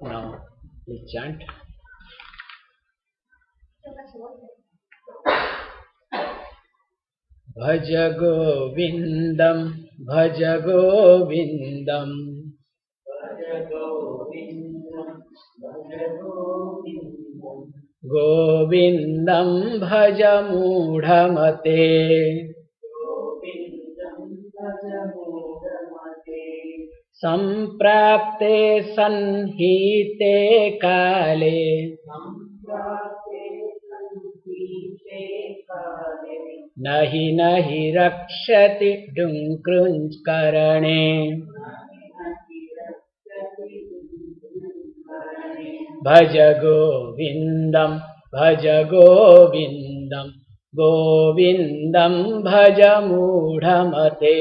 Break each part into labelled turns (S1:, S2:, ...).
S1: Now, please chant. Bhaja Govindam, Bhaja Govindam, Bhaja Govindam, Bhaja Govindam, Govindam Bhaja Mudhamate, Govindam Bhaja Mudhamate, Samprapte sanhite kale, Samprapte sanhite kale, Nahi nahi rakshati dunkrunch karane, Bhaja Govindam, Bhaja Govindam, Govindam Bhaja Mudhamate,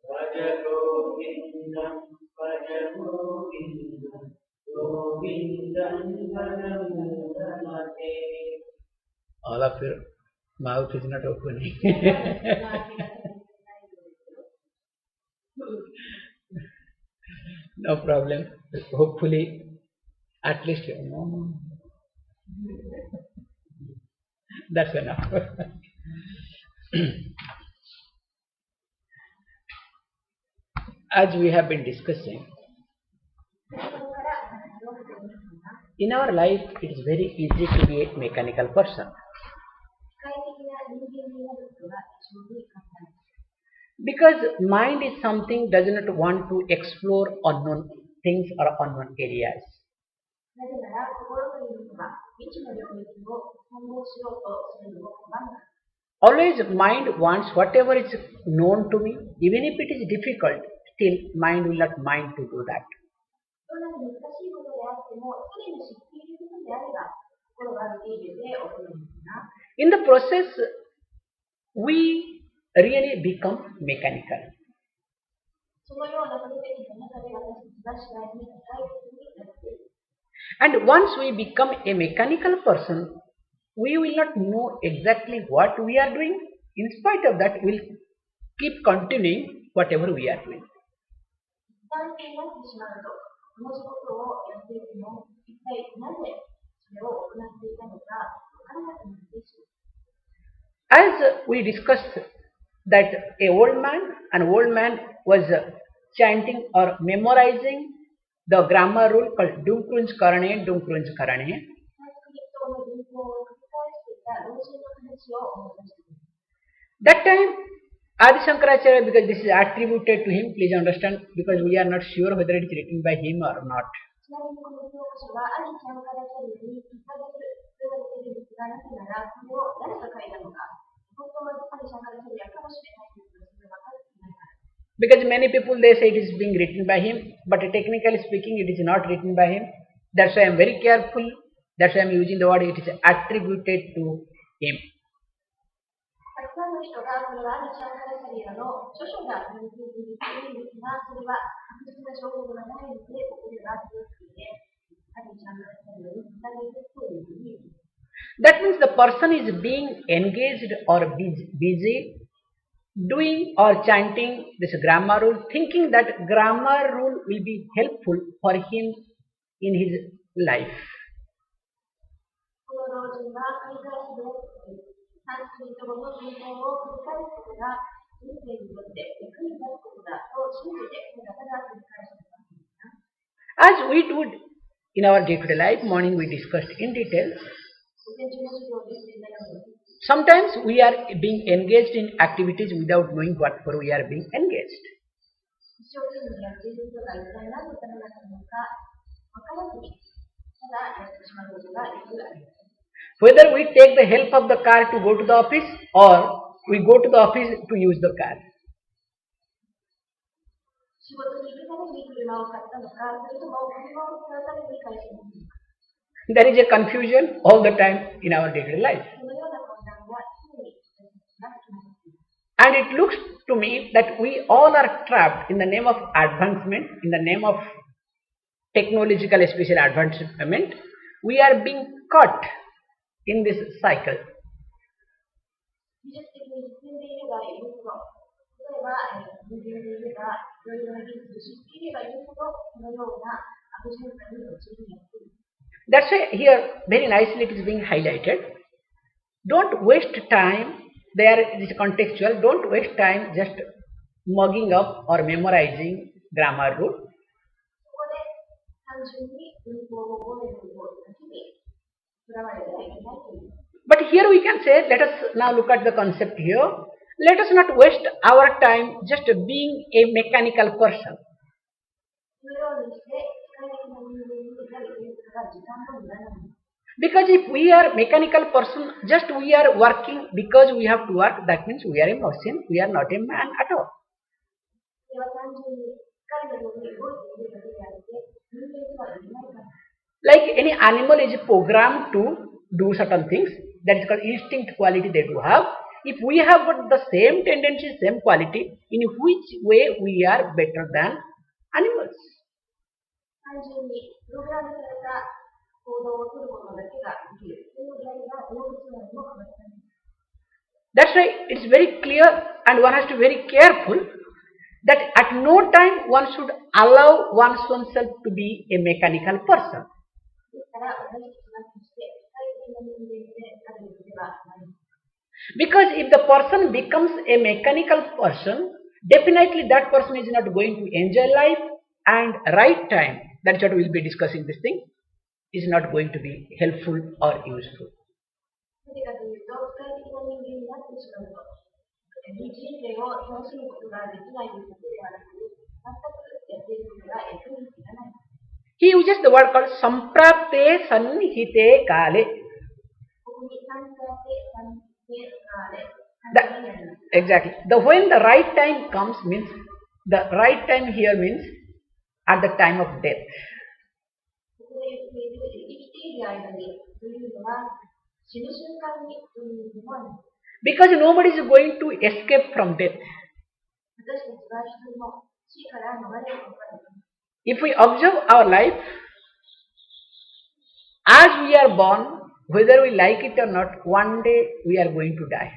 S1: Bhaja Govindam, Bhaja Govindam, Govindam Bhaja Mudhamate. All of your mouth is not opening. No problem. Hopefully, at least you know. That's enough. As we have been discussing, in our life it is very easy to be a mechanical person. Because mind is something does not want to explore unknown things or unknown areas. Always mind wants whatever is known to me, even if it is difficult, still mind will not mind to do that. In the process, we really become mechanical. And once we become a mechanical person, we will not know exactly what we are doing. In spite of that, we will keep continuing whatever we are doing. As we discussed that an old man was chanting or memorizing the grammar rule called Dumkrunch Karane, Dumkrunch Karane. That time, Adi Shankaracharya, because this is attributed to him, please understand, because we are not sure whether it is written by him or not. Because many people they say it is being written by him, but technically speaking it is not written by him. That's why I am very careful. That's why I am using the word it is attributed to him. That means the person is being engaged or busy doing or chanting this grammar rule, thinking that grammar rule will be helpful for him in his life. As we do in our day-to-day life, morning we discussed in detail. Sometimes we are being engaged in activities without knowing what for we are being engaged. Whether we take the help of the car to go to the office or we go to the office to use the car. There is a confusion all the time in our daily life. And it looks to me that we all are trapped in the name of advancement, in the name of technological especially advancement. We are being caught in this cycle. That's why here very nicely it is being highlighted. Don't waste time. There it is contextual. Don't waste time just mugging up or memorizing grammar rule. But here we can say, let us now look at the concept here. Let us not waste our time just being a mechanical person. Because if we are mechanical person, just we are working because we have to work, that means we are a machine, we are not a man at all. Like any animal is programmed to do certain things, that is called instinct quality they do have. If we have got the same tendency, same quality, in which way we are better than animals? That's why it's very clear and one has to be very careful that at no time one should allow oneself to be a mechanical person. Because if the person becomes a mechanical person, definitely that person is not going to enjoy life, and right time, that's what we'll be discussing this thing, is not going to be helpful or useful. He uses the word called samprapte sanhite kale. Exactly. When the right time comes means, the right time here means at the time of death. Because nobody is going to escape from death. If we observe our life, as we are born, whether we like it or not, one day we are going to die.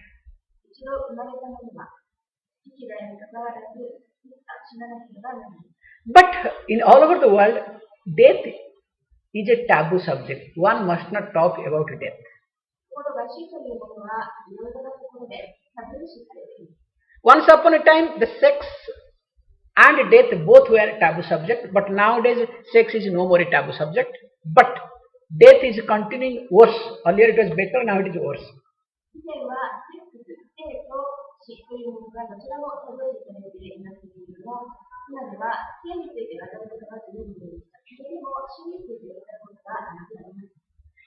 S1: But in all over the world, death is a taboo subject. One must not talk about death. Once upon a time, the sex and death both were a taboo subject, but nowadays sex is no more a taboo subject. But death is continuing worse. Earlier it was better, now it is worse.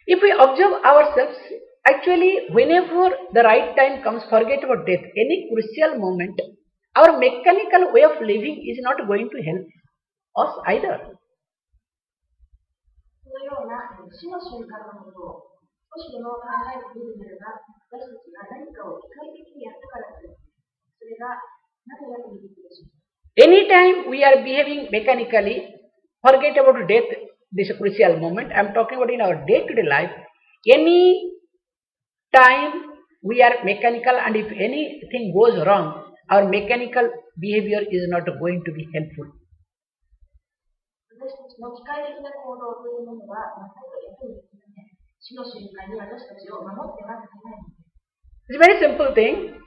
S1: If we observe ourselves, actually whenever the right time comes, forget about death, any crucial moment, our mechanical way of living is not going to help us either. Anytime we are behaving mechanically, forget about death, this is a crucial moment. I am talking about in our day-to-day life. Any time we are mechanical, and if anything goes wrong, our mechanical behavior is not going to be helpful. It's a very simple thing.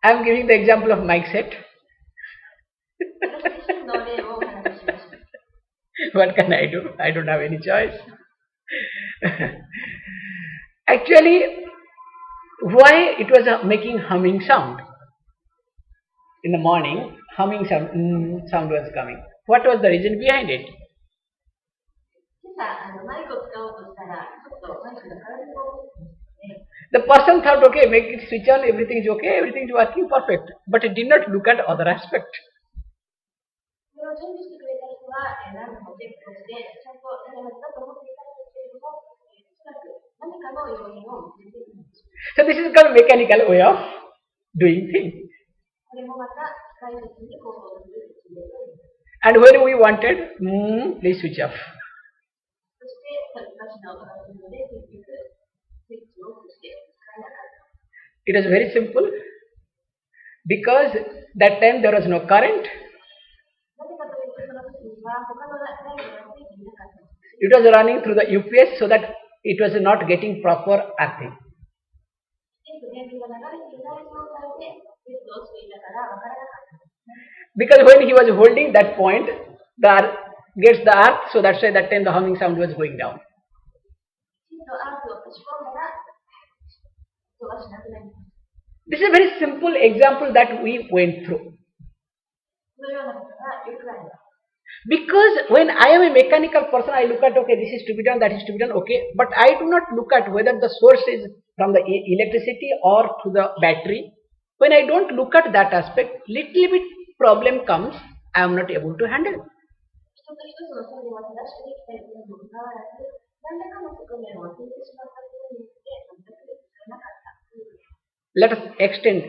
S1: I am giving the example of mic set. What can I do? I don't have any choice. Actually, why it was making humming sound? In the morning, humming sound, sound was coming. What was the reason behind it? The person thought, okay, make it switch on, everything is okay, everything is working perfect. But it did not look at other aspect. So this is called mechanical way of doing things. And when we wanted, please switch off. It was very simple because that time there was no current. It was running through the UPS so that it was not getting proper earthing. Because when he was holding that point, the earth gets the earth, so that's why that time the humming sound was going down. This is a very simple example that we went through. Because when I am a mechanical person, I look at, okay, this is to be done, that is to be done, okay, but I do not look at whether the source is from the electricity or through the battery. When I don't look at that aspect, little bit problem comes, I am not able to handle. Let us extend,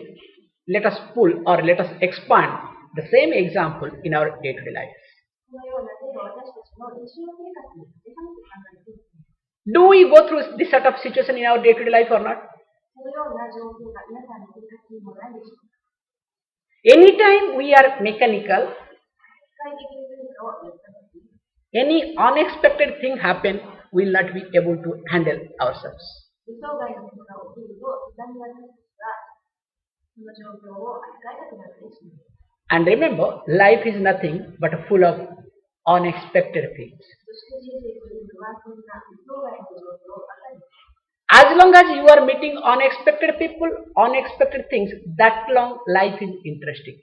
S1: let us pull, or let us expand the same example in our day-to-day life. Do we go through this sort of situation in our day-to-day life or not? Anytime we are mechanical, any unexpected thing happen, we will not be able to handle ourselves. And remember, life is nothing but full of unexpected things. As long as you are meeting unexpected people, unexpected things, that long life is interesting.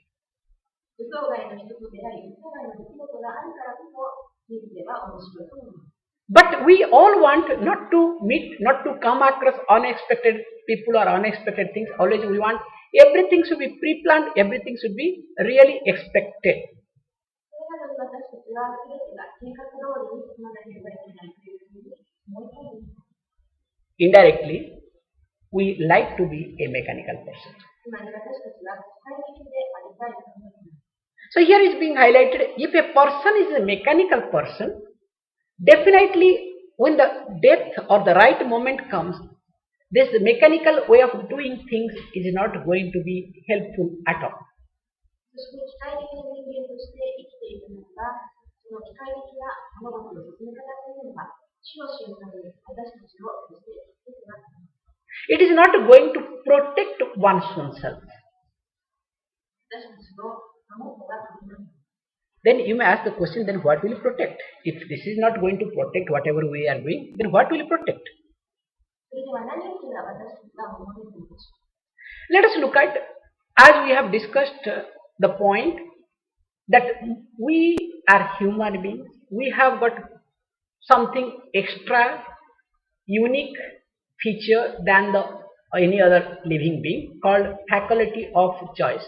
S1: But we all want not to meet, not to come across unexpected people or unexpected things. Always we want everything should be pre-planned, everything should be really expected. Indirectly, we like to be a mechanical person. So here is being highlighted, if a person is a mechanical person, definitely when the death or the right moment comes, this mechanical way of doing things is not going to be helpful at all. It is not going to protect one's own self. Then you may ask the question, then what will you protect? If this is not going to protect whatever we are doing, then what will you protect? Let us look at, as we have discussed the point that we are human beings, we have got something extra unique feature than any other living being called faculty of choice.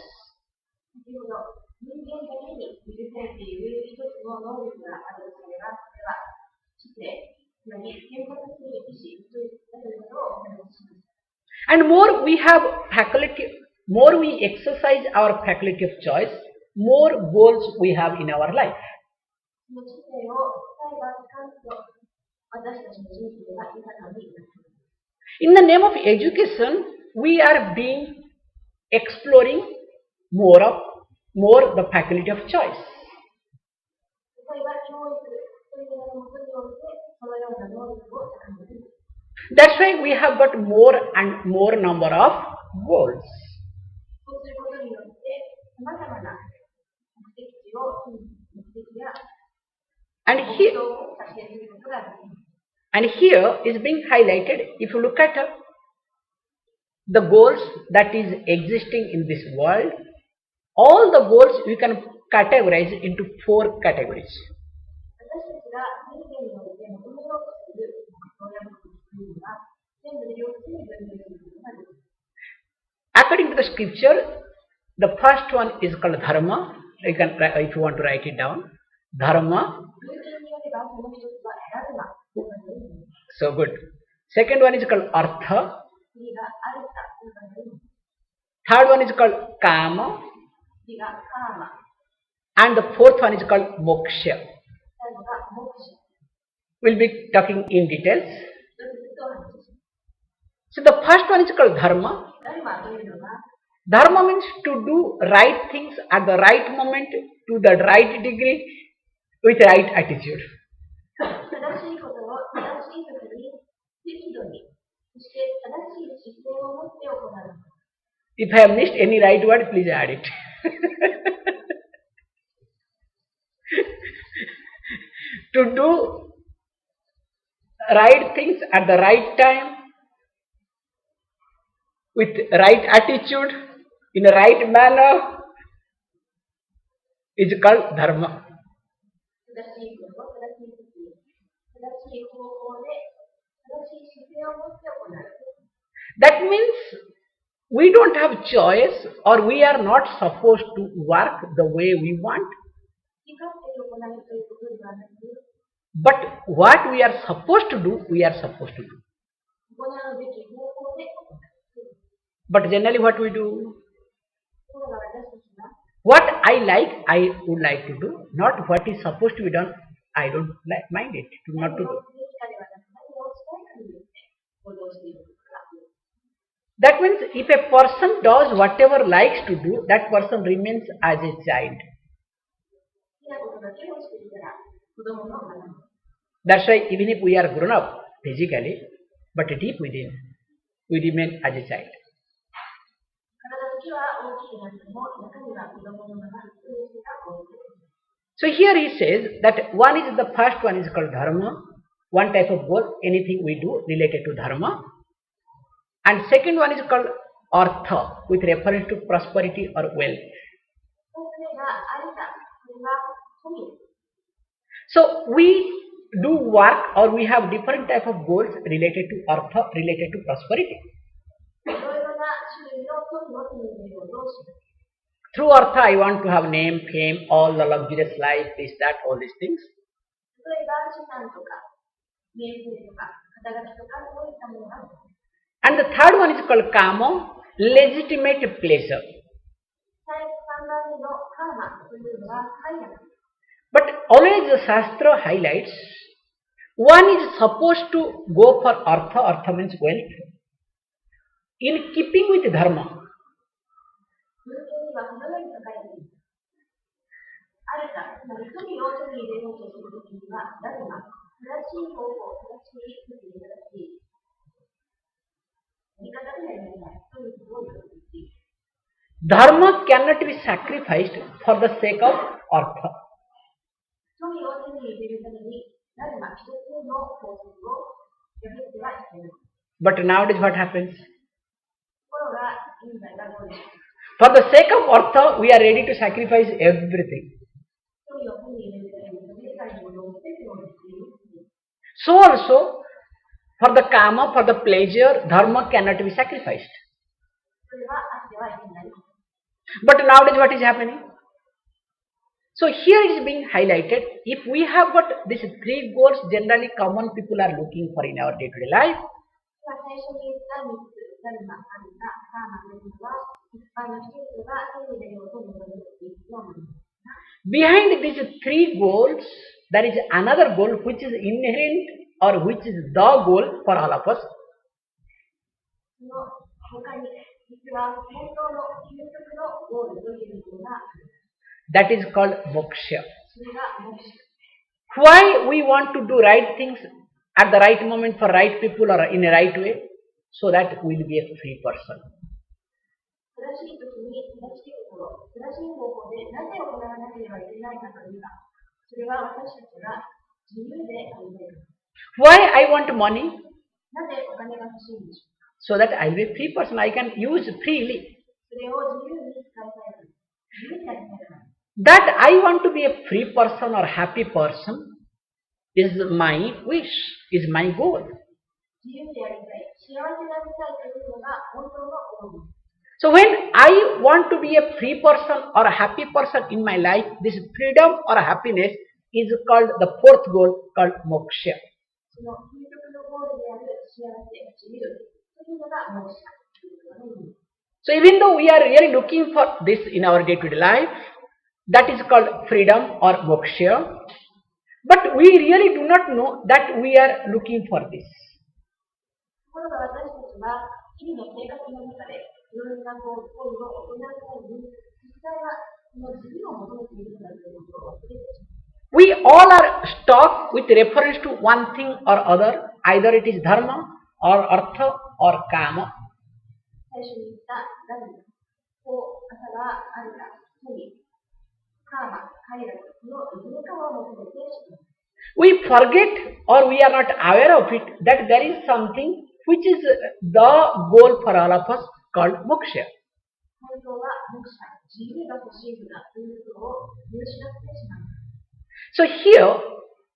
S1: And more we have faculty, more we exercise our faculty of choice, more goals we have in our life. In the name of education, we are being exploring more the faculty of choice. That's why we have got more and more number of goals. And here is being highlighted, if you look at the goals that is existing in this world, all the goals we can categorize into 4 categories. According to the scripture, the first one is called dharma. You can, if you want to write it down, dharma. So good. Second one is called artha. Third one is called kama. And the fourth one is called moksha. We'll be talking in details. So the first one is called dharma. Dharma means to do right things at the right moment, to the right degree, with right attitude. If I have missed any right word, please add it. To do right things at the right time, with right attitude, in a right manner, is called dharma. That means we don't have choice, or we are not supposed to work the way we want. But what we are supposed to do, we are supposed to do. But generally what we do? What I like, I would like to do. Not what is supposed to be done, I don't mind it, not to do. That means if a person does whatever likes to do, that person remains as a child. That's why even if we are grown up physically, but deep within, we remain as a child. So here he says that the first one is called dharma, one type of goal, anything we do related to dharma. And second one is called artha, with reference to prosperity or wealth. So we do work, or we have different type of goals related to artha, related to prosperity. Through artha, I want to have name, fame, all the luxurious life, this, that, all these things. And the third one is called kama, legitimate pleasure. But always the Shastra highlights, one is supposed to go for artha, artha means wealth, in keeping with dharma. Dharma cannot be sacrificed for the sake of artha. But nowadays what happens? For the sake of artha, we are ready to sacrifice everything. So also, for the kama, for the pleasure, dharma cannot be sacrificed. But nowadays what is happening? So here it is being highlighted, if we have got these three goals generally common people are looking for in our day-to-day life. Behind these three goals, there is another goal which is inherent, or which is the goal for all of us. That is called moksha. Why we want to do right things at the right moment for right people or in a right way? So that we will be a free person. Why I want money? So that I will be a free person, I can use freely. That I want to be a free person or happy person is my wish, is my goal. So when I want to be a free person or a happy person in my life, this freedom or happiness is called the fourth goal, called moksha. So even though we are really looking for this in our day-to-day life, that is called freedom or moksha, but we really do not know that we are looking for this. We all are stuck with reference to one thing or other, either it is dharma or artha or kama. We forget or we are not aware of it that there is something which is the goal for all of us called moksha. So here,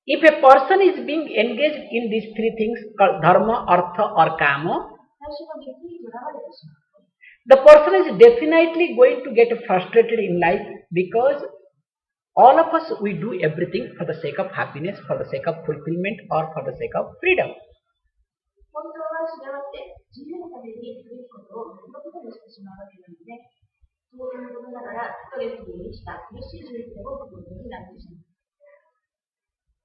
S1: if a person is being engaged in these three things called dharma, artha or kama, the person is definitely going to get frustrated in life, because all of us, we do everything for the sake of happiness, for the sake of fulfillment or for the sake of freedom.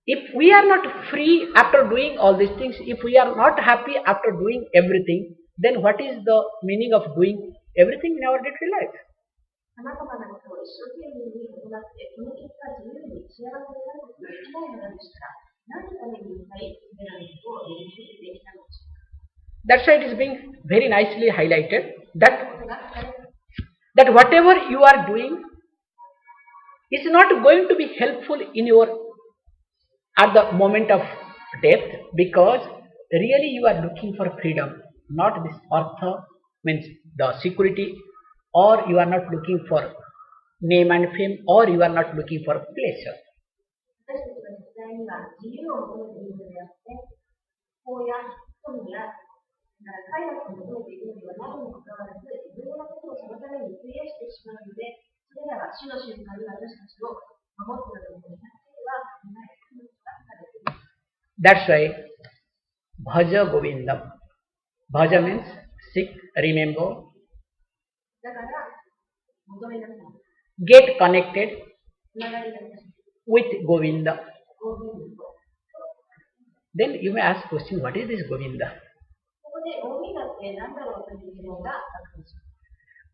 S1: If we are not free after doing all these things, if we are not happy after doing everything, then what is the meaning of doing everything in our day-to-day life? That's why it is being very nicely highlighted that whatever you are doing is not going to be helpful in your at the moment of death, because really you are looking for freedom, not this artha, means the security, or you are not looking for name and fame, or you are not looking for pleasure. That's why Bhaja Govindam. Bhaja means seek, remember, get connected with Govinda. Then you may ask question, what is this Govinda?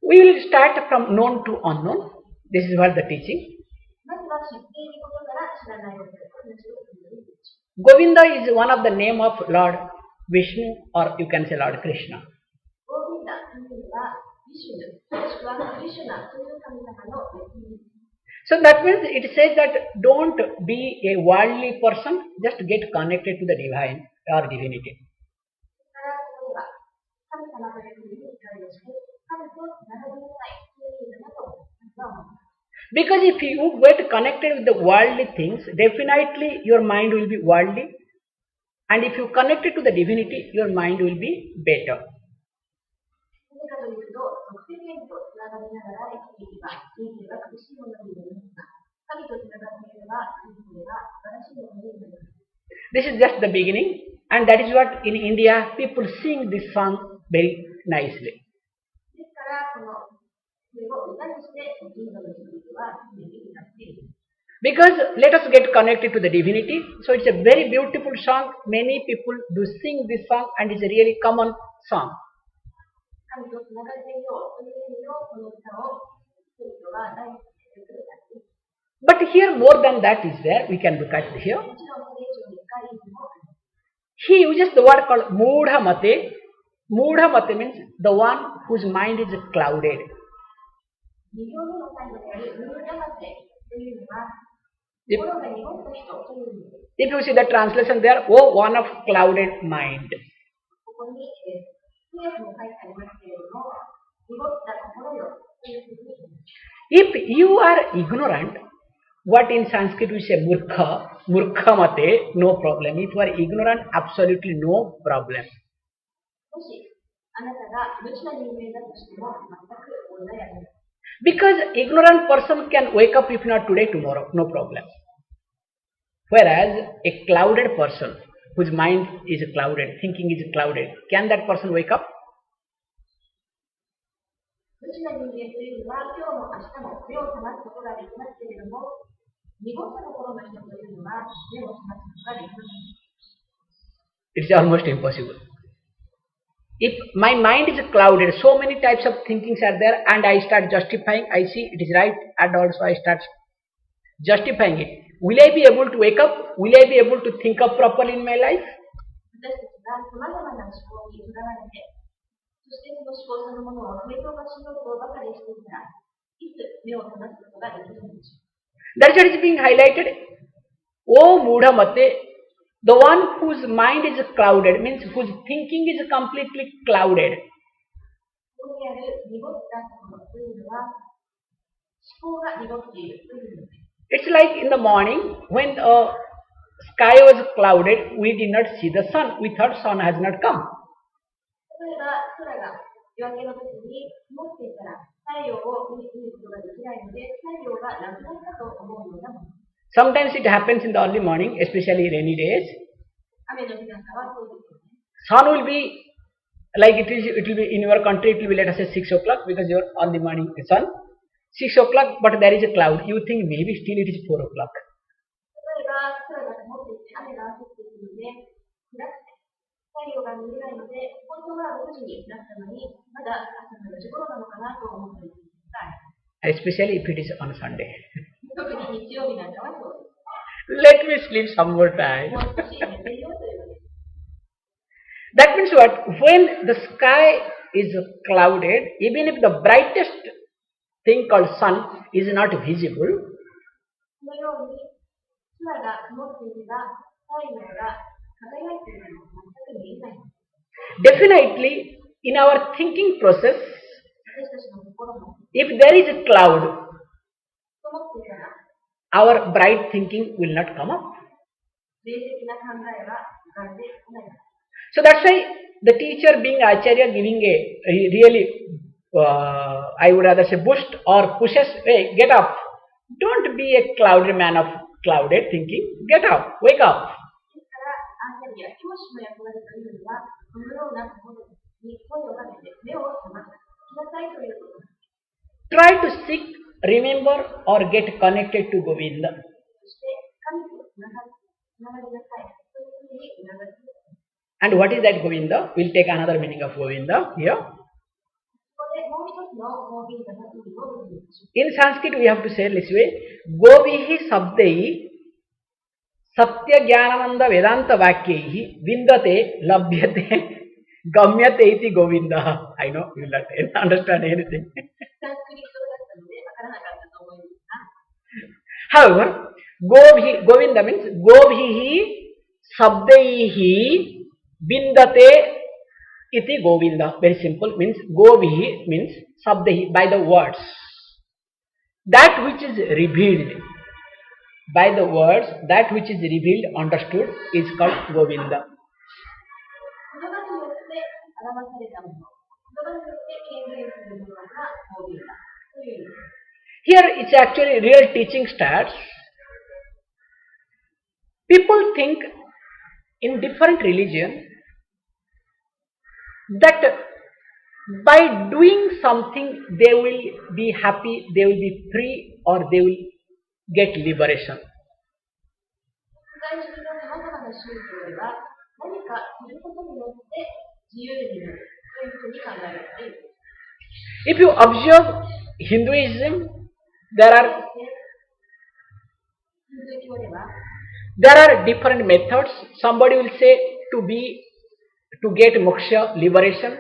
S1: We will start from known to unknown. This is what the teaching. Govinda is one of the name of Lord Vishnu, or you can say Lord Krishna. So that means it says that don't be a worldly person, just get connected to the divine or divinity. Because if you get connected with the worldly things, definitely your mind will be worldly, and if you connect it to the divinity, your mind will be better. This is just the beginning, and that is what in India people sing this song very nicely. Because let us get connected to the divinity. So it's a very beautiful song. Many people do sing this song, and it's a really common song. But here more than that is there. We can look at here. He uses the word called Mudha Mate. Mudha Mate means the one whose mind is clouded. If you see the translation there, oh, one of clouded mind. If you are ignorant, what in Sanskrit we say murkha, murkha mate, no problem. If you are ignorant, absolutely no problem. Because ignorant person can wake up if not today, tomorrow, no problem. Whereas a clouded person, whose mind is clouded, thinking is clouded, can that person wake up? It's almost impossible. If my mind is clouded, so many types of thinkings are there, and I start justifying, I see it is right, and also I start justifying it. Will I be able to wake up? Will I be able to think up properly in my life? That's what is being highlighted. Oh Mudha Mate, the one whose mind is clouded, means whose thinking is completely clouded. It's like in the morning when sky was clouded, we did not see the sun. We thought sun has not come. Sometimes it happens in the early morning, especially rainy days. Sun will be like it is. It will be in your country. It will be, let us say, 6 o'clock, because your early morning sun. 6 o'clock, but there is a cloud. You think maybe still it is 4 o'clock. Especially if it is on Sunday. Let me sleep some more time. That means what? When the sky is clouded, even if the brightest thing called sun is not visible, definitely in our thinking process, if there is a cloud, our bright thinking will not come up. So that's why the teacher, being Acharya, giving a really, I would rather say, boost or pushes, hey, get up. Don't be a clouded man of clouded thinking. Get up, wake up. Try to seek, remember, or get connected to Govinda. And what is that Govinda? We'll take another meaning of Govinda here. In Sanskrit, we have to say this way: Govihi sabdai satya jnanananda vedanta vakyaihi vindate labhyate gamyate iti Govinda. I know you will not understand anything. However, Govinda means Govihi sabdaihi vindate iti Govinda. Very simple. Means Govihi means sabdaihi, by the words. That which is revealed. By the words, that which is revealed, understood, is called Govinda. Here it's actually real teaching starts. People think in different religion that by doing something they will be happy, they will be free, or they will get liberation. If you observe Hinduism, there are different methods. Somebody will say to get moksha, liberation,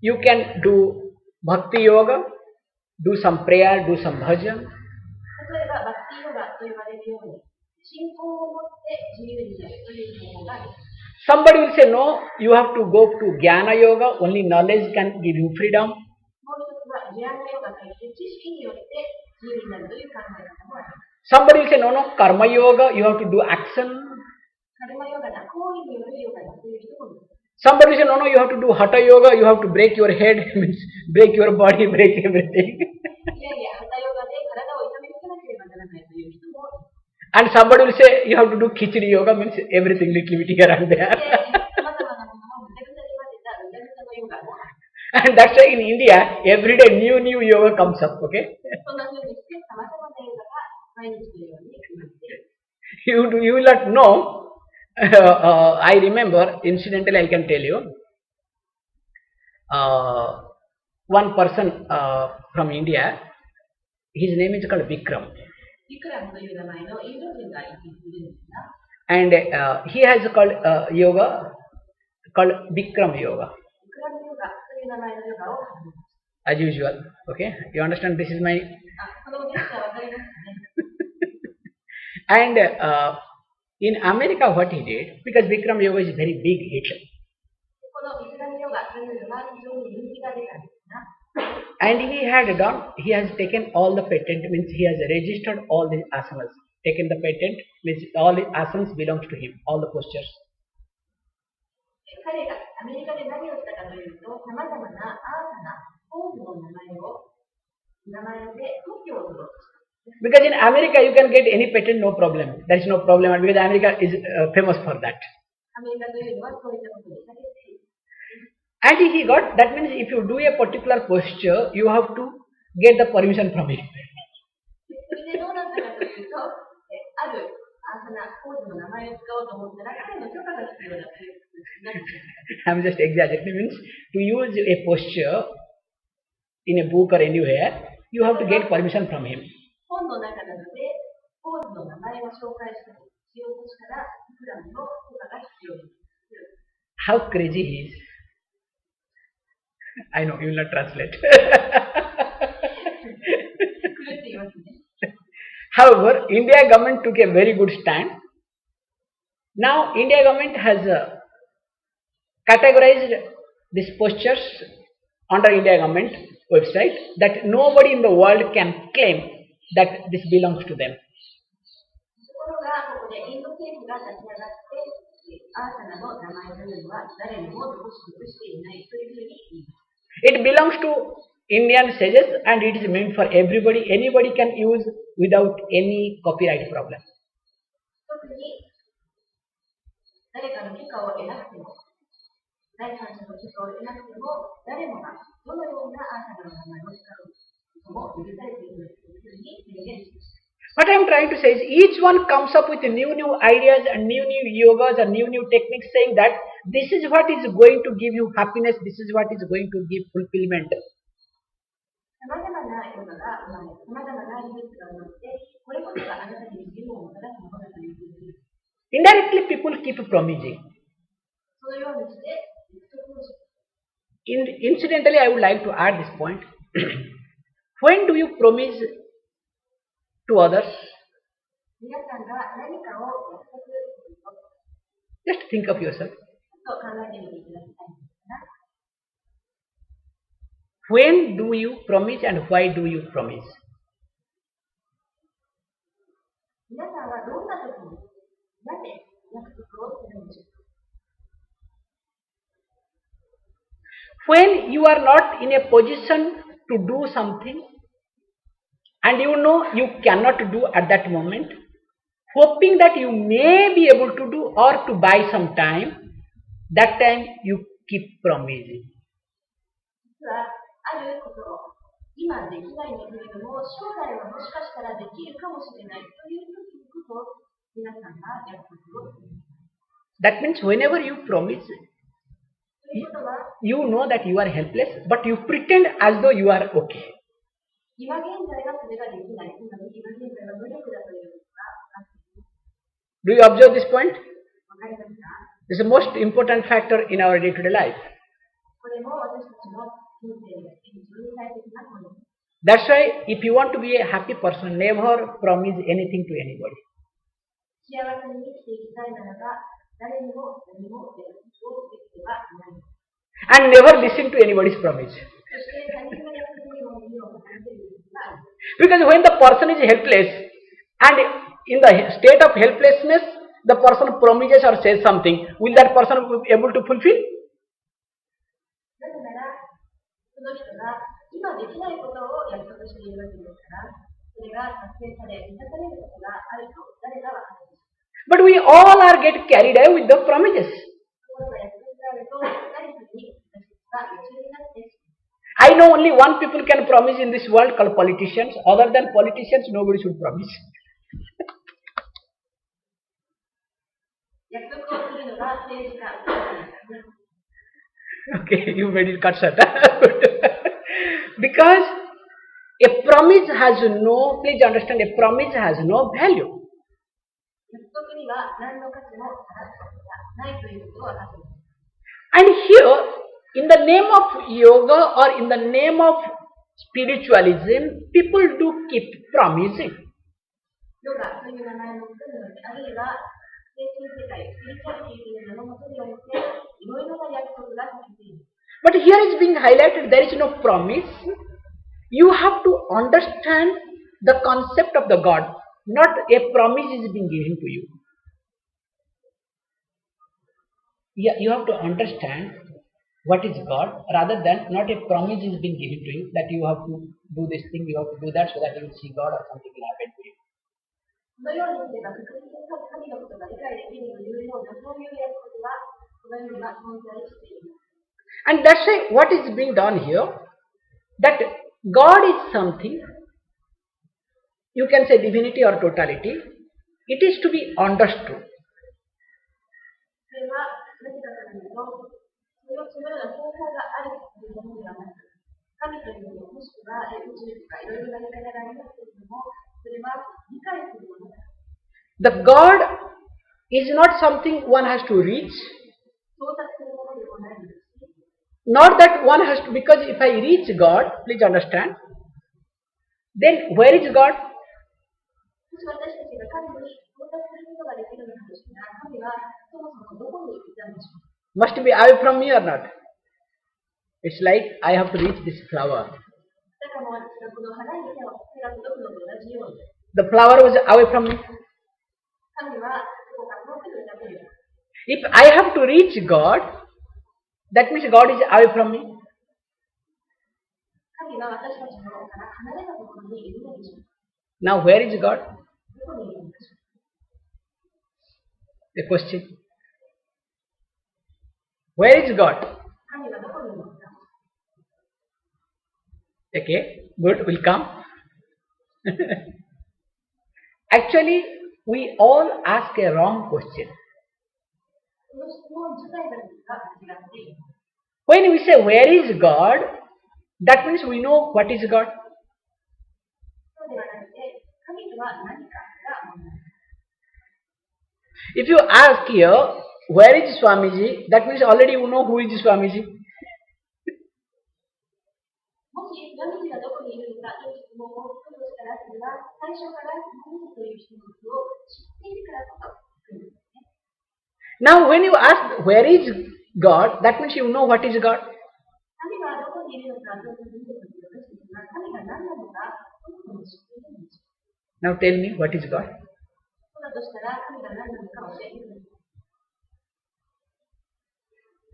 S1: you can do bhakti yoga, do some prayer, do some bhajan. Somebody will say, no, you have to go to Jnana Yoga, only knowledge can give you freedom. Somebody will say, no, Karma Yoga, you have to do action. Somebody will say, no, you have to do Hatha Yoga, you have to break your head, means break your body, break everything. And somebody will say, you have to do Khichdi Yoga, means everything little bit here and there. And that's why in India, every day new yoga comes up, okay? You will not know. I remember, incidentally I can tell you, one person from India. His name is called Vikram. And he has called yoga called Bikram yoga. As usual, okay, you understand, this is my and in America what he did, because Bikram yoga is very big hit, and he has taken all the patent, means he has registered all the asanas, taken the patent, means all the asanas belongs to him, all the postures. Because in America you can get any patent, no problem. There is no problem, because America is famous for that. And he got, that means if you do a particular posture, you have to get the permission from him. I'm just exaggerating, means to use a posture in a book or anywhere, you have to get permission from him. How crazy he is. I know, you will not translate. However, India government took a very good stand. Now, India government has categorized these postures under India government website, that nobody in the world can claim that this belongs to them. It belongs to Indian sages and it is meant for everybody. Anybody can use without any copyright problem. What I am trying to say is, each one comes up with new ideas and new yogas and new techniques, saying that this is what is going to give you happiness, this is what is going to give fulfillment. Indirectly, people keep promising. Incidentally, I would like to add this point. When do you promise to others? Just think of yourself. When do you promise and why do you promise? When you are not in a position to do something and you know you cannot do at that moment, hoping that you may be able to do or to buy some time, that time you keep promising. That means whenever you promise, you know that you are helpless, but you pretend as though you are okay. Do you observe this point? This is the most important factor in our day-to-day life. That's why if you want to be a happy person, never promise anything to anybody. And never listen to anybody's promise. Because when the person is helpless and in the state of helplessness, the person promises or says something, will that person be able to fulfill? But we all are get carried away with the promises. I know only one people can promise in this world, called politicians. Other than politicians, nobody should promise. Okay, you made it cut short. Good. Because a promise has no, please understand, a promise has no value. And here, in the name of yoga or in the name of spiritualism, people do keep promising. But here is being highlighted, there is no promise. You have to understand the concept of the God, not a promise is being given to you. Yeah, you have to understand what is God rather than not a promise is being given to you that you have to do this thing, you have to do that so that you will see God or something will happen to you. And that's why what is being done here, that God is something, you can say divinity or totality, it is to be understood. The God is not something one has to reach, not that one has to, because if I reach God, please understand, then where is God? Must be away from me or not? It's like I have to reach this flower. The flower was away from me. If I have to reach God, that means God is away from me. Now where is God? The question. Where is God? Okay, good, will come. Actually, we all ask a wrong question. When we say where is God, that means we know what is God. If you ask here, where is Swamiji, that means already you know who is Swamiji. Now when you ask where is God, that means you know what is God. Now tell me what is God.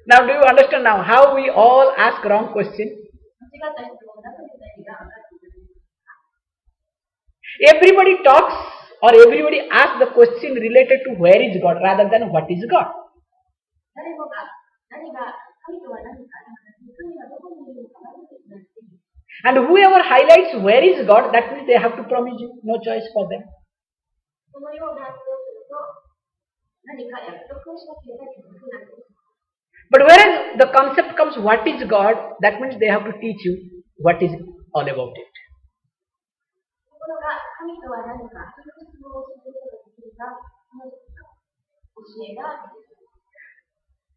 S1: Now do you understand now how we all ask wrong question? Everybody talks or everybody asks the question related to where is God rather than what is God. And whoever highlights where is God, that means they have to promise you, no choice for them. But whereas the concept comes what is God, that means they have to teach you what is all about it.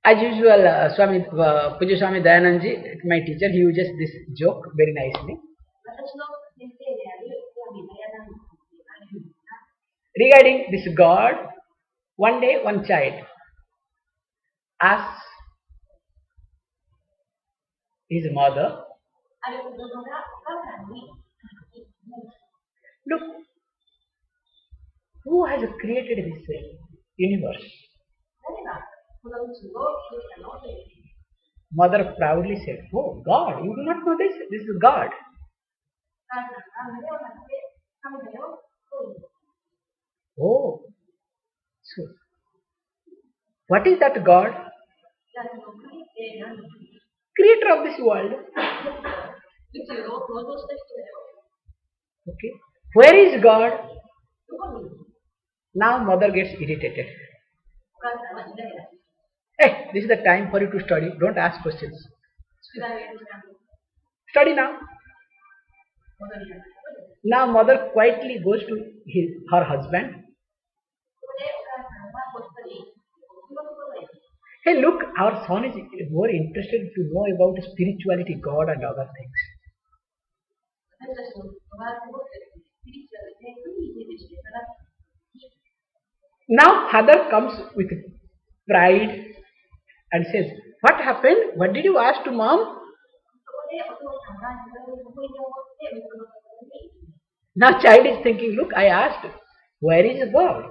S1: As usual, Puja Swami Dayanandji, my teacher, he uses this joke very nicely. Regarding this God, one day one child asks his mother, look, who has created this universe? Mother proudly said, oh God, you do not know this? This is God. Oh, so what is that God? Creator of this world. Okay. Where is God? Now mother gets irritated. Hey, this is the time for you to study. Don't ask questions. Study now. Now mother quietly goes to her husband. Hey, look, our son is more interested to know about spirituality, God, and other things. Now father comes with pride and says, "What happened? What did you ask to mom?" Now child is thinking, "Look, I asked, where is God?"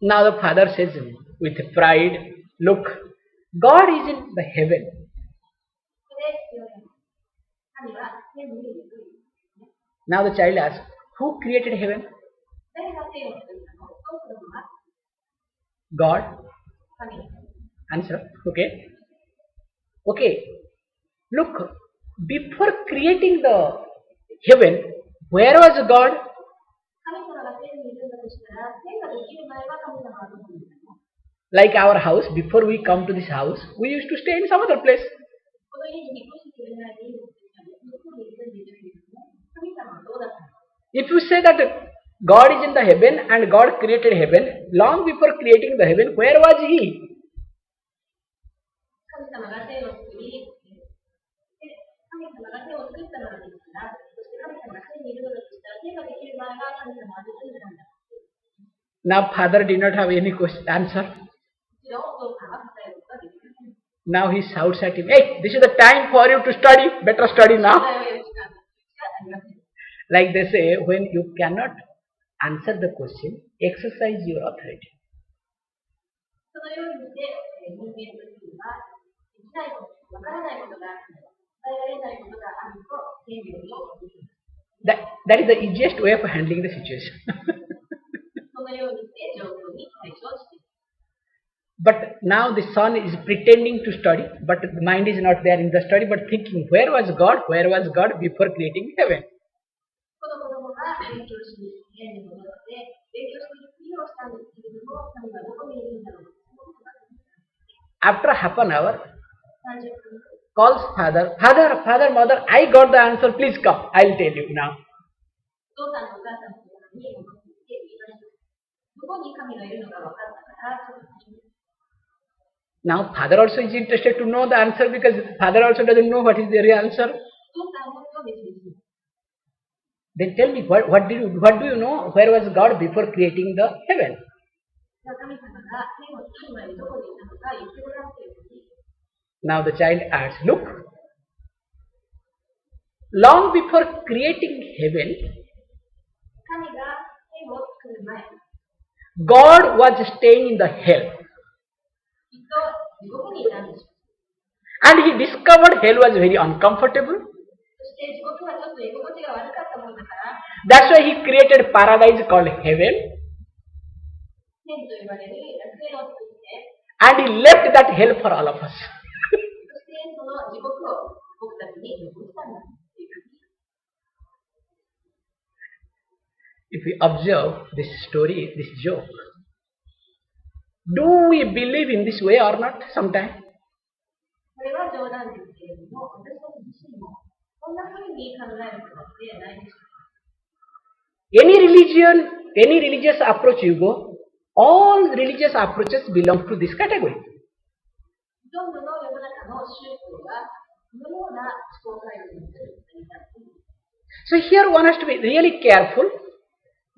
S1: Now the father says with pride, "Look, God is in the heaven." Now the child asks, "Who created heaven?" God. Answer. Okay. Okay. Look, before creating the heaven, where was God? Like our house, before we come to this house, we used to stay in some other place. If you say that God is in the heaven and God created heaven, long before creating the heaven, where was He? Now father did not have any answer. Now he shouts at him, "Hey, this is the time for you to study. Better study now." Like they say, when you cannot answer the question, exercise your authority. That is the easiest way of handling the situation. But now the son is pretending to study, but the mind is not there in the study, but thinking, where was God? Where was God before creating heaven? After half an hour, calls father, father, mother, I got the answer, please come, I'll tell you now. Now father also is interested to know the answer, because father also doesn't know what is the real answer. Then tell me, what do you know? Where was God before creating the heaven? Now the child adds, look, long before creating heaven, God was staying in the hell. And he discovered hell was very uncomfortable. That's why he created paradise called heaven. And he left that hell for all of us. If we observe this story, this joke, do we believe in this way or not sometime? Any religion, any religious approach you go, all religious approaches belong to this category. So here one has to be really careful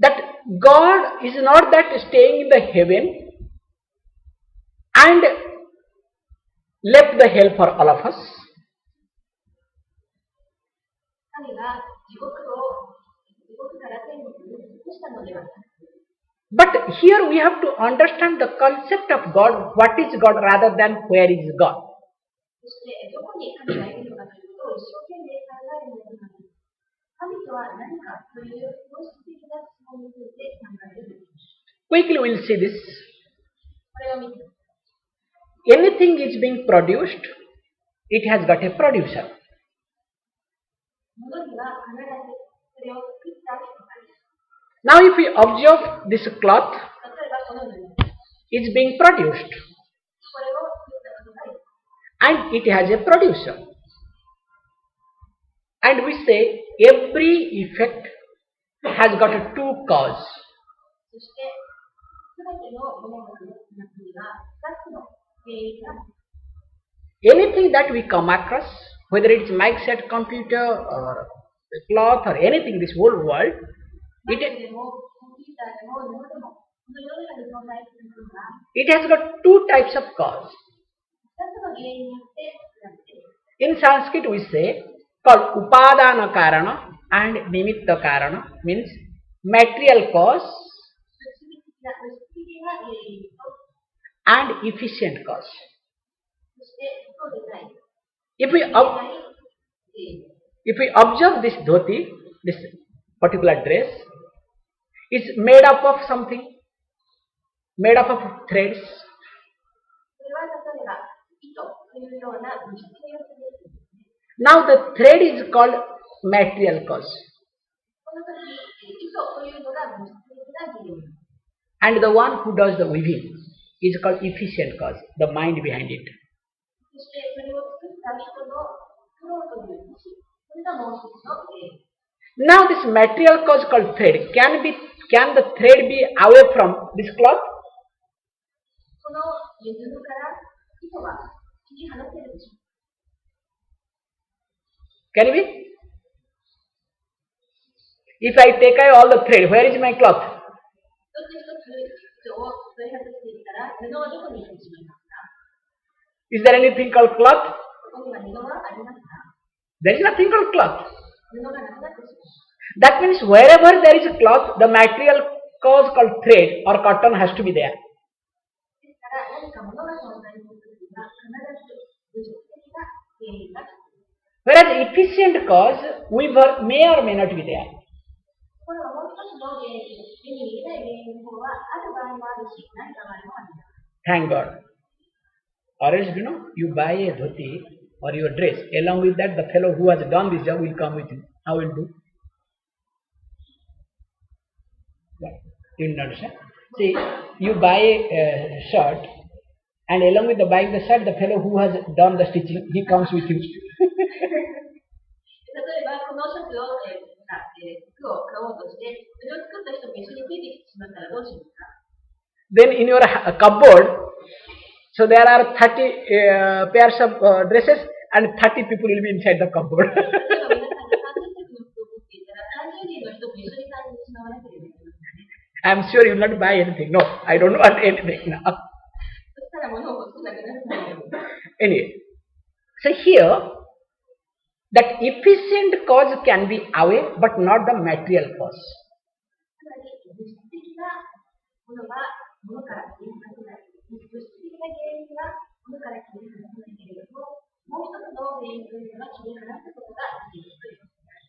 S1: that God is not that staying in the heaven and left the hell for all of us. But here we have to understand the concept of God, what is God rather than where is God. Quickly we will see this. Anything is being produced, it has got a producer. Now if we observe this cloth is being produced and it has a producer, and we say every effect has got a two cause. Anything that we come across, whether it's mic set, computer or cloth or anything, this whole world, it has got two types of cause. In Sanskrit we say called upadana karana and nimitta karana, means material cause and efficient cause. If we observe this dhoti, this particular dress, is made up of something, made up of threads. Now the thread is called material cause, and the one who does the weaving is called efficient cause, the mind behind it. Now this material cause called thread, can the thread be away from this cloth? Can it be? If I take away all the thread, where is my cloth? Is there anything called cloth? There is nothing called cloth. That means wherever there is a cloth, the material cause called thread or cotton has to be there. Whereas efficient cause, weaver may or may not be there. Thank God. Or else, you buy a dhoti or your dress, along with that the fellow who has done this job will come with you. How will do? You didn't understand? See, you buy a shirt, and along with the buying the shirt, the fellow who has done the stitching, he comes with you. Then in your cupboard, so there are 30 pairs of dresses and 30 people will be inside the cupboard. I am sure you will not buy anything. No, I don't want anything now. Anyway, so here that efficient cause can be away, but not the material cause.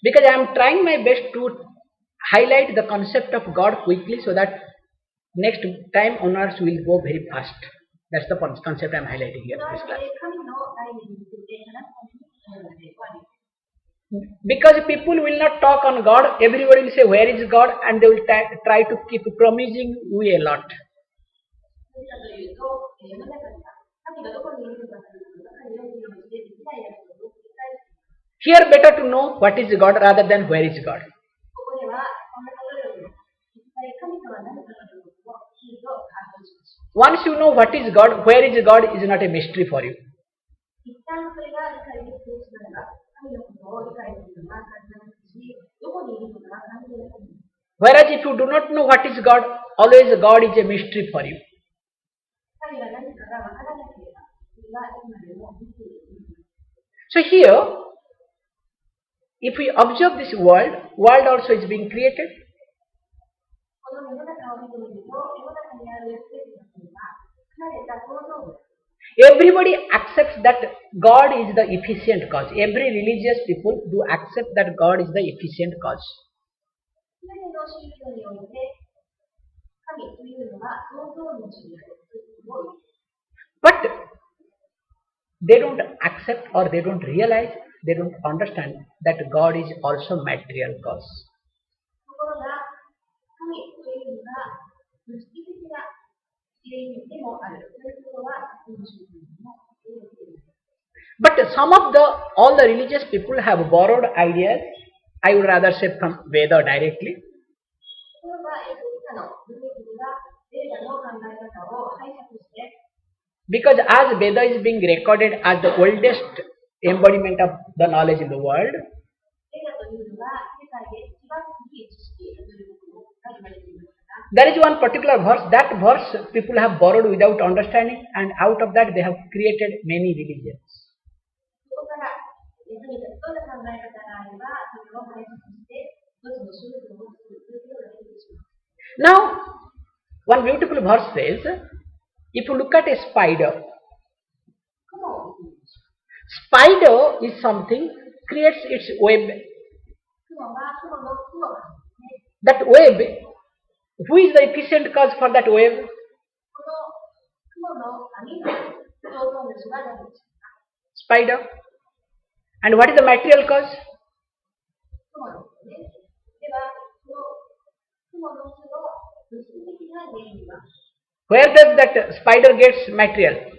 S1: Because I am trying my best to highlight the concept of God quickly so that next time on earth will go very fast. That's the concept I am highlighting here. Because people will not talk on God, everybody will say where is God, and they will try to keep promising you a lot. Here better to know what is God rather than where is God. Once you know what is God, where is God is not a mystery for you. Whereas if you do not know what is God, always God is a mystery for you. So here, if we observe this world also is being created. Everybody accepts that God is the efficient cause. Every religious people do accept that God is the efficient cause. But they don't accept or they don't realize, they don't understand that God is also material cause. But some of the all the religious people have borrowed ideas. I would rather say from Veda directly, because as Veda is being recorded as the oldest embodiment of the knowledge in the world, there is one particular verse. That verse people have borrowed without understanding, and out of that they have created many religions. Now, one beautiful verse says, if you look at a spider, spider is something creates its web. That web, who is the efficient cause for that web? Spider. And what is the material cause? Where does that spider gets material?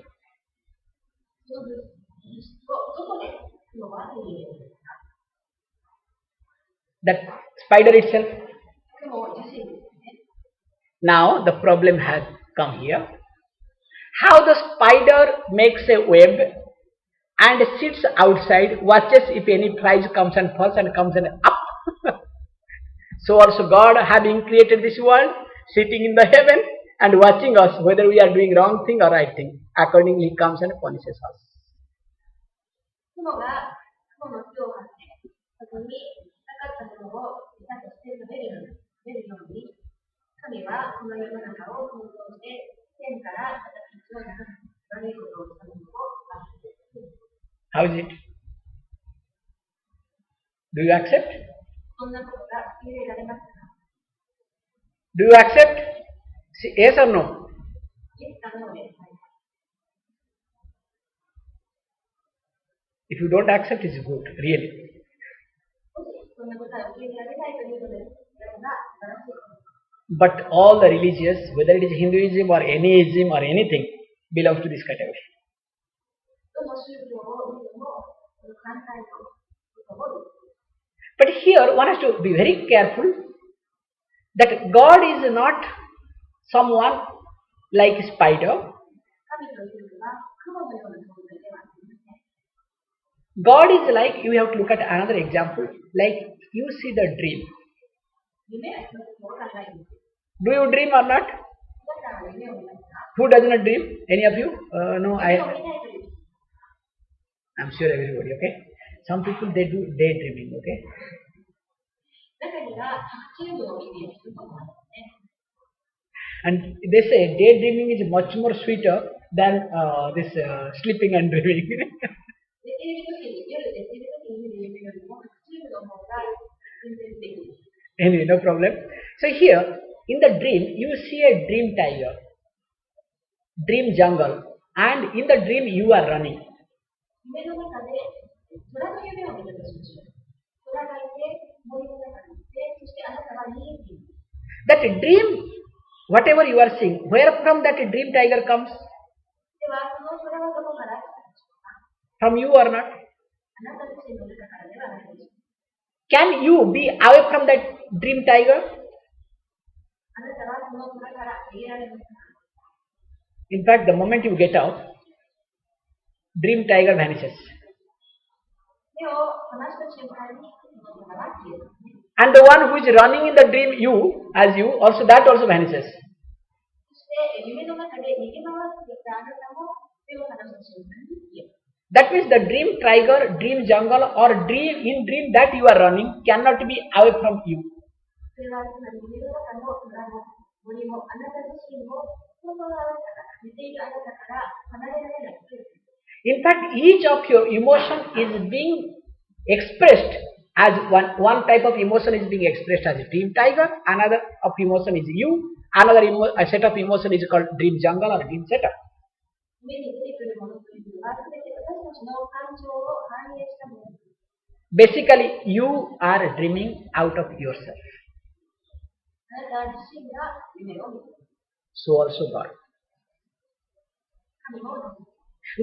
S1: That spider itself. Now the problem has come here. How the spider makes a web and sits outside, watches if any flies comes and falls and comes and up. So also God, having created this world, sitting in the heaven and watching us whether we are doing wrong thing or right thing. Accordingly He comes and punishes us. How is it? Do you accept? Do you accept? Yes or no? If you don't accept, it's good, really. But all the religious, whether it is Hinduism or any ism or anything, belongs to this category. But here one has to be very careful that God is not someone like a spider. God is like, you have to look at another example, like you see the dream. Do you dream or not? Who does not dream? Any of you? No, I'm sure everybody, okay? Some people they do daydreaming, okay? And they say daydreaming is much more sweeter than this sleeping and dreaming. Anyway, no problem. So here, in the dream, you see a dream tiger, dream jungle, and in the dream you are running. That dream, whatever you are seeing, where from that dream tiger comes? From you or not? Can you be away from that dream tiger? In fact, the moment you get out, dream tiger vanishes. And the one who is running in the dream, you, as you, also that also vanishes. That means the dream tiger, dream jungle, or dream that you are running cannot be away from you. In fact, each of your emotion is being expressed as one type of emotion is being expressed as a dream tiger, another of emotion is you, another a set of emotion is called dream jungle or dream setup. Basically, you are dreaming out of yourself. So also God.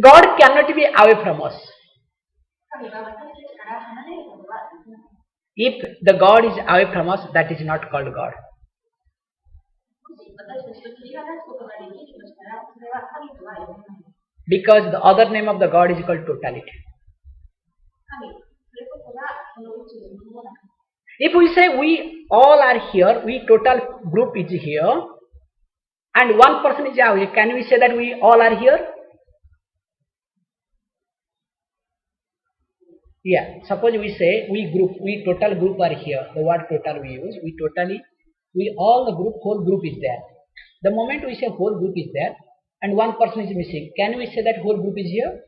S1: God cannot be away from us. If the God is away from us, that is not called God. Because the other name of the God is called totality. If we say we all are here, we total group is here, and one person is away, can we say that we all are here? Yeah, suppose we say we total group are here. The word total we use, we all the group, whole group is there. The moment we say whole group is there, and one person is missing, can we say that whole group is here?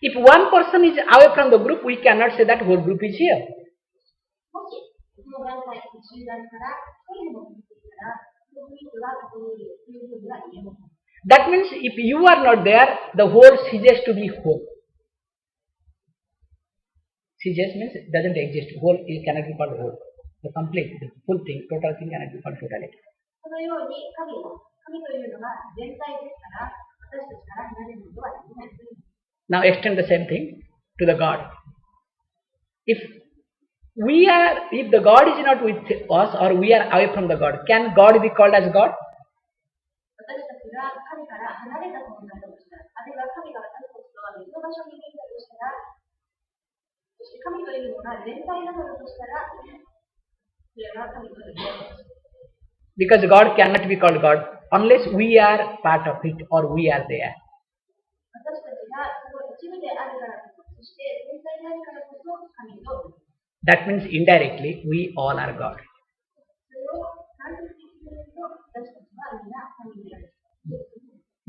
S1: If one person is away from the group, we cannot say that whole group is here. That means if you are not there, the whole ceases to be whole. Ceases means it doesn't exist. Whole cannot be called whole. The complete, the full thing, total thing cannot be called totality. Now extend the same thing to the God. If the God is not with us or we are away from the God, can God be called as God? Because God cannot be called God unless we are part of it or we are there. That means indirectly we all are God.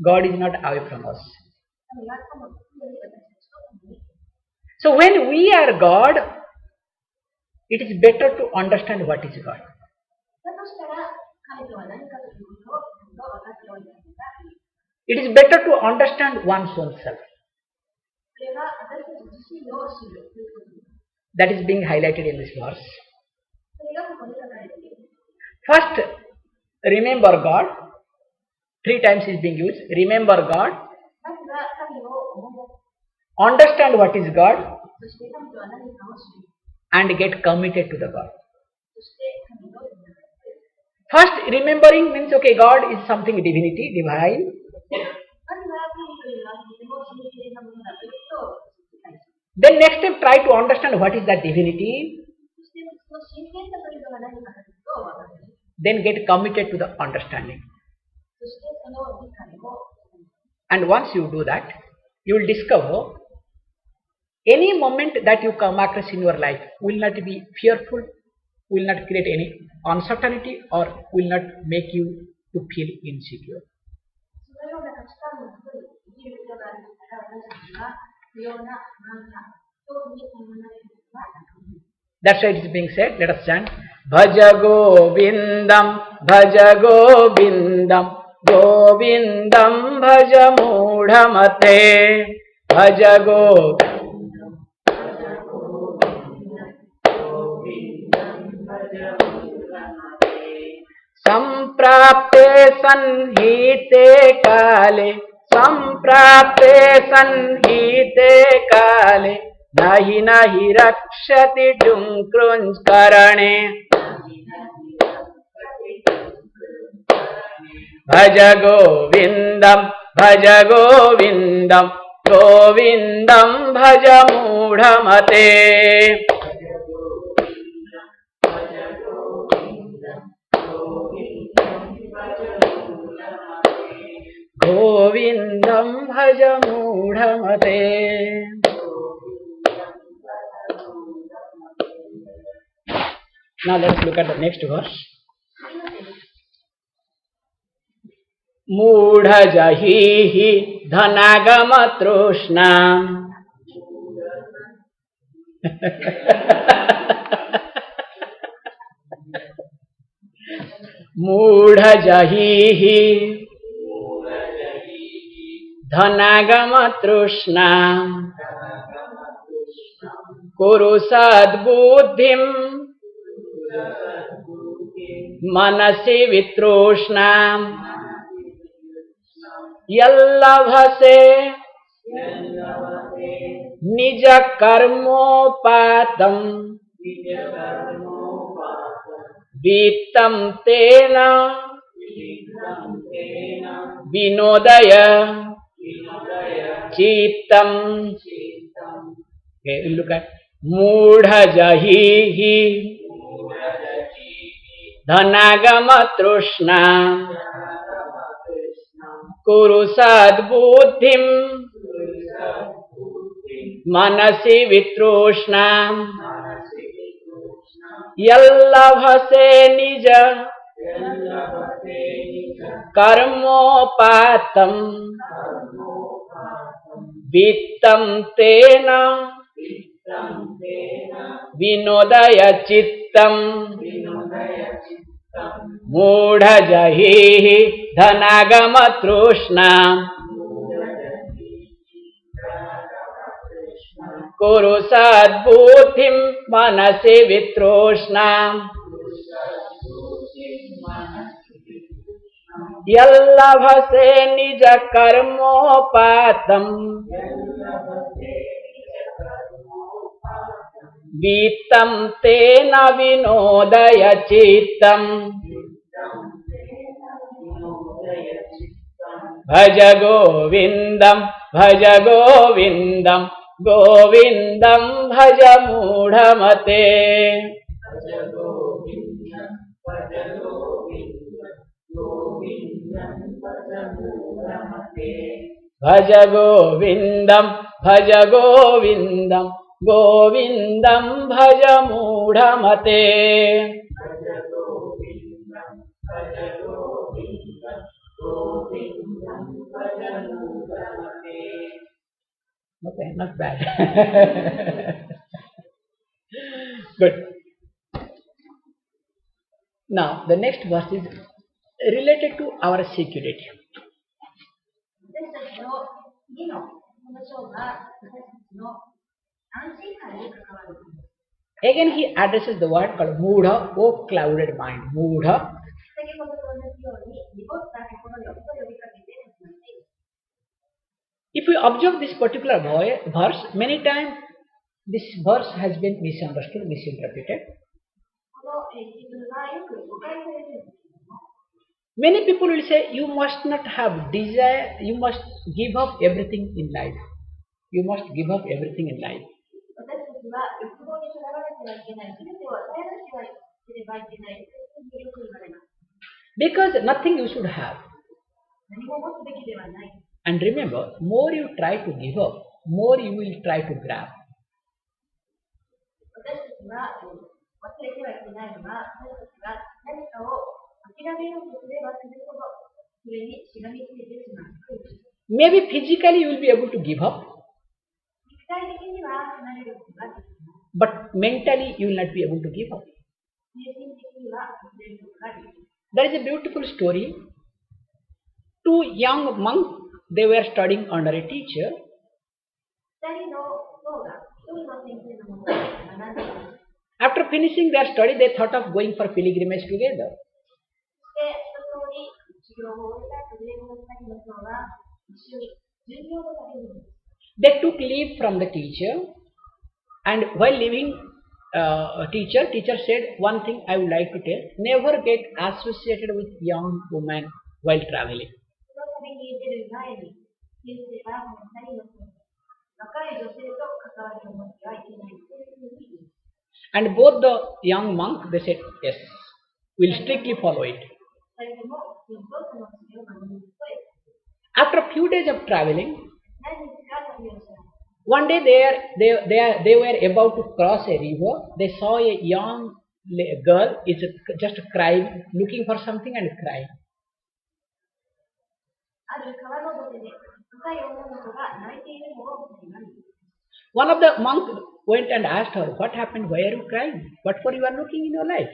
S1: God is not away from us. So when we are God, it is better to understand what is God. It is better to understand one's own self. That is being highlighted in this verse. First, remember God. 3 times is being used. Remember God. Understand what is God. And get committed to the God. First, remembering means, okay, God is something divinity, divine. Then next step, try to understand what is that divinity. Then get committed to the understanding. And once you do that, you will discover any moment that you come across in your life will not be fearful, will not create any uncertainty, or will not make you to feel insecure. That's why it is being said. Let us chant. Bhaja Govindam, Bhaja Govindam, Govindam Bhaja Mudhamate, Bhaja Govindam. Samprapte sanhite kale, Samprapte sanhite kale, Nahi nahi rakshati dunkrunj karane. Bhaja Govindam, Bhaja Govindam, Govindam Bhaja Mudhamate. Govindam Bhaja Mudhamate. Now let's look at the next verse. Mudha jahihi dhanagama trushna. Mudha jahihi dhanagama trushna. Kuru sadbuddhim manasi vitroshnam yallavase nija karmopatam vittam tena vinodaya chittam. Okay, look at Mudha jahihi dhanagama trushna kuru sadbuddhim manasi vitroshna yallavase nija karmopatam vittam tena vinodaya chittam. Mudha jahihi dhanagama trushna kuru sadbuddhim manasi vitroshna yallavase nija karmopatam vittam tena vinodaya chittam. Bhaja Govindam, Bhaja Govindam, Govindam Bhaja Mudhamate. Bhaja Govindam, Bhaja Govindam, Govindam Bhaja Mudhamate. Okay, not bad. Good. Now, the next verse is related to our security. Again, he addresses the word called Mudha, O clouded mind. Mudha. If we observe this particular verse, many times this verse has been misunderstood, misinterpreted. Many people will say, you must not have desire, you must give up everything in life. You must give up everything in life. Because nothing you should have. And remember, more you try to give up, more you will try to grab. Maybe physically you will be able to give up, but mentally you will not be able to give up. There is a beautiful story. Two young monks, they were studying under a teacher. After finishing their study, they thought of going for pilgrimage together. They took leave from the teacher, and while leaving teacher said, one thing I would like to tell, never get associated with young women while traveling. And both the young monks, they said, yes, we'll strictly follow it. After a few days of traveling, one day they were about to cross a river. They saw a young girl is just crying, looking for something and crying. One of the monks went and asked her, what happened? Why are you crying? What for you are looking in your life?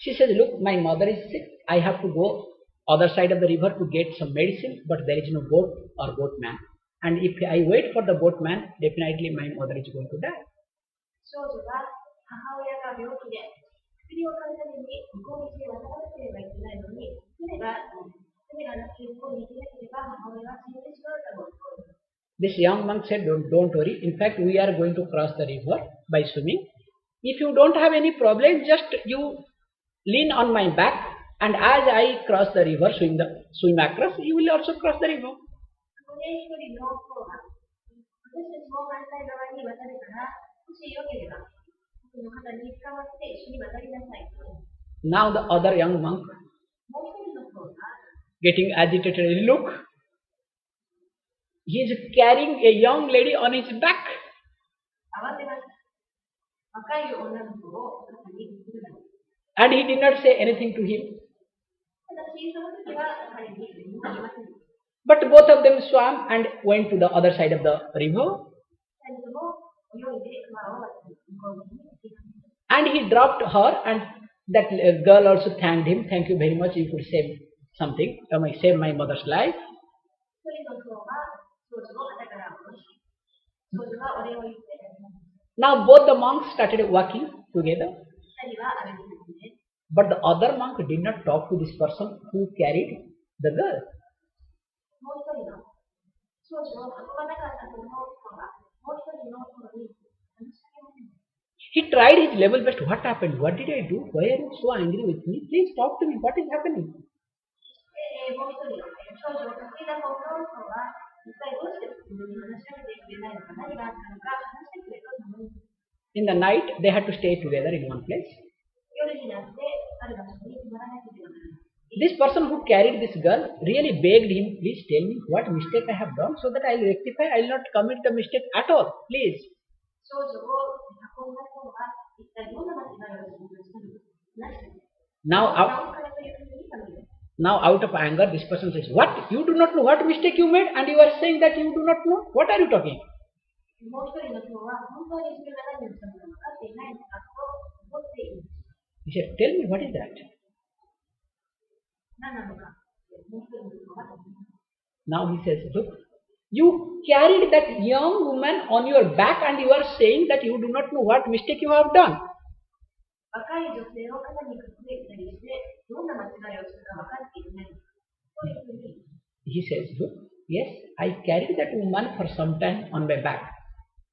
S1: She says, look, my mother is sick. I have to go other side of the river to get some medicine, but there is no boat or boatman. And if I wait for the boatman, definitely my mother is going to die.
S2: 少女は母親が病気で薬を買うために向こう岸へ渡らなければいけないのに、船がなく向こうに行けなければ母親は死んでしまうだろうと。
S1: This young monk said, don't worry. In fact, we are going to cross the river by swimming. If you don't have any problem, just you lean on my back, and as I cross the river, swim across, you will also cross the river.
S2: そこで一人の僧が、私たちも反対側に渡るから、もしよければ、僕の肩に捕まって一緒に渡りなさいと。
S1: Now the other young monk,
S2: もう一人の僧が、
S1: getting agitated, look, he is carrying a young lady on his back.
S2: 慌てました。若い女の子を肩にくるの。
S1: And he did not say anything to him.
S2: ただし、その時は彼に何も言いませんでした。
S1: But both of them swam and went to the other side of the river. And he dropped her, and that girl also thanked him. Thank you very much. You could save something. Save my mother's life. Now both the monks started walking together. But the other monk did not talk to this person who carried the girl. He tried his level best. What happened? What did I do? Why are you so angry with me? Please talk to me. What is happening? In the night, they had to stay together in one place. This person who carried this girl really begged him, please tell me what mistake I have done so that I will rectify, I will not commit the mistake at all. Please. Now out of anger, this person says, what? You do not know what mistake you made and you are saying that you do not know? What are you talking? He said, tell me, what is that? Now he says, look, you carried that young woman on your back and you are saying that you do not know what mistake you have done. He says, look, yes, I carried that woman for some time on my back.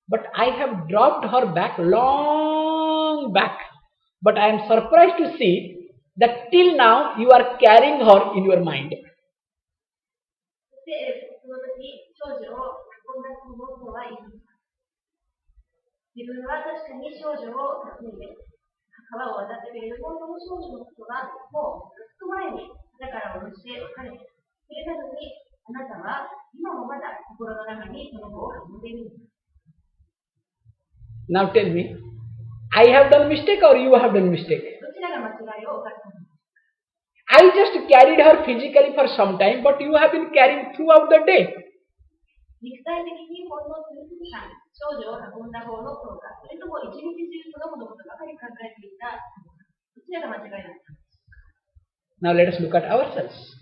S1: But I have dropped her back long back. But I am surprised to see that till now you are carrying her in your mind. Now tell me, I have done mistake or you have done mistake? I just carried her physically for some time, but you have been carrying throughout the day. Now let us look at ourselves.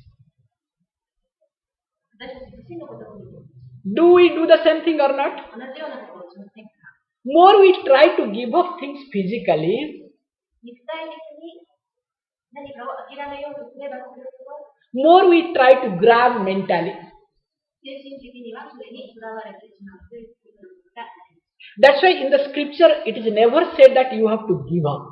S1: Do we do the same thing or not? More we try to give up things physically, more we try to grab mentally. That's why in the scripture it is never said that you have to give up.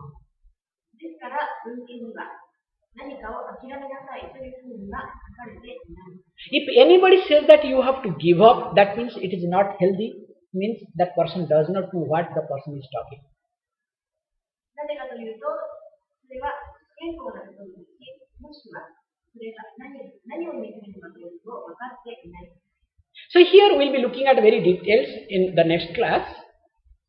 S1: If anybody says that you have to give up, that means it is not healthy, means that person does not know what the person is talking. So here we will be looking at very details in the next class.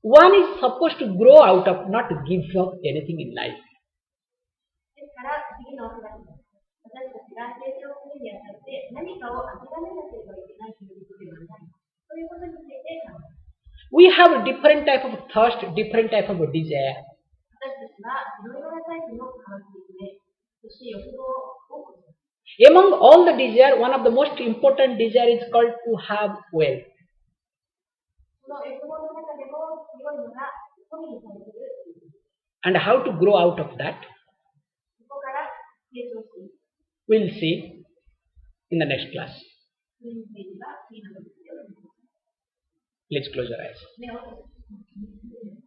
S1: One is supposed to grow out of, not to give up anything in life. We have a different type of thirst, different type of desire. Among all the desire, one of the most important desire is called to have wealth.
S2: その欲望の中でも強いのが富に対する
S1: And how to grow out of that,
S2: そこから成長していく。
S1: we'll see in the next class.
S2: それについては次の時にお話しします。
S1: Let's close your eyes.
S2: 目を閉じて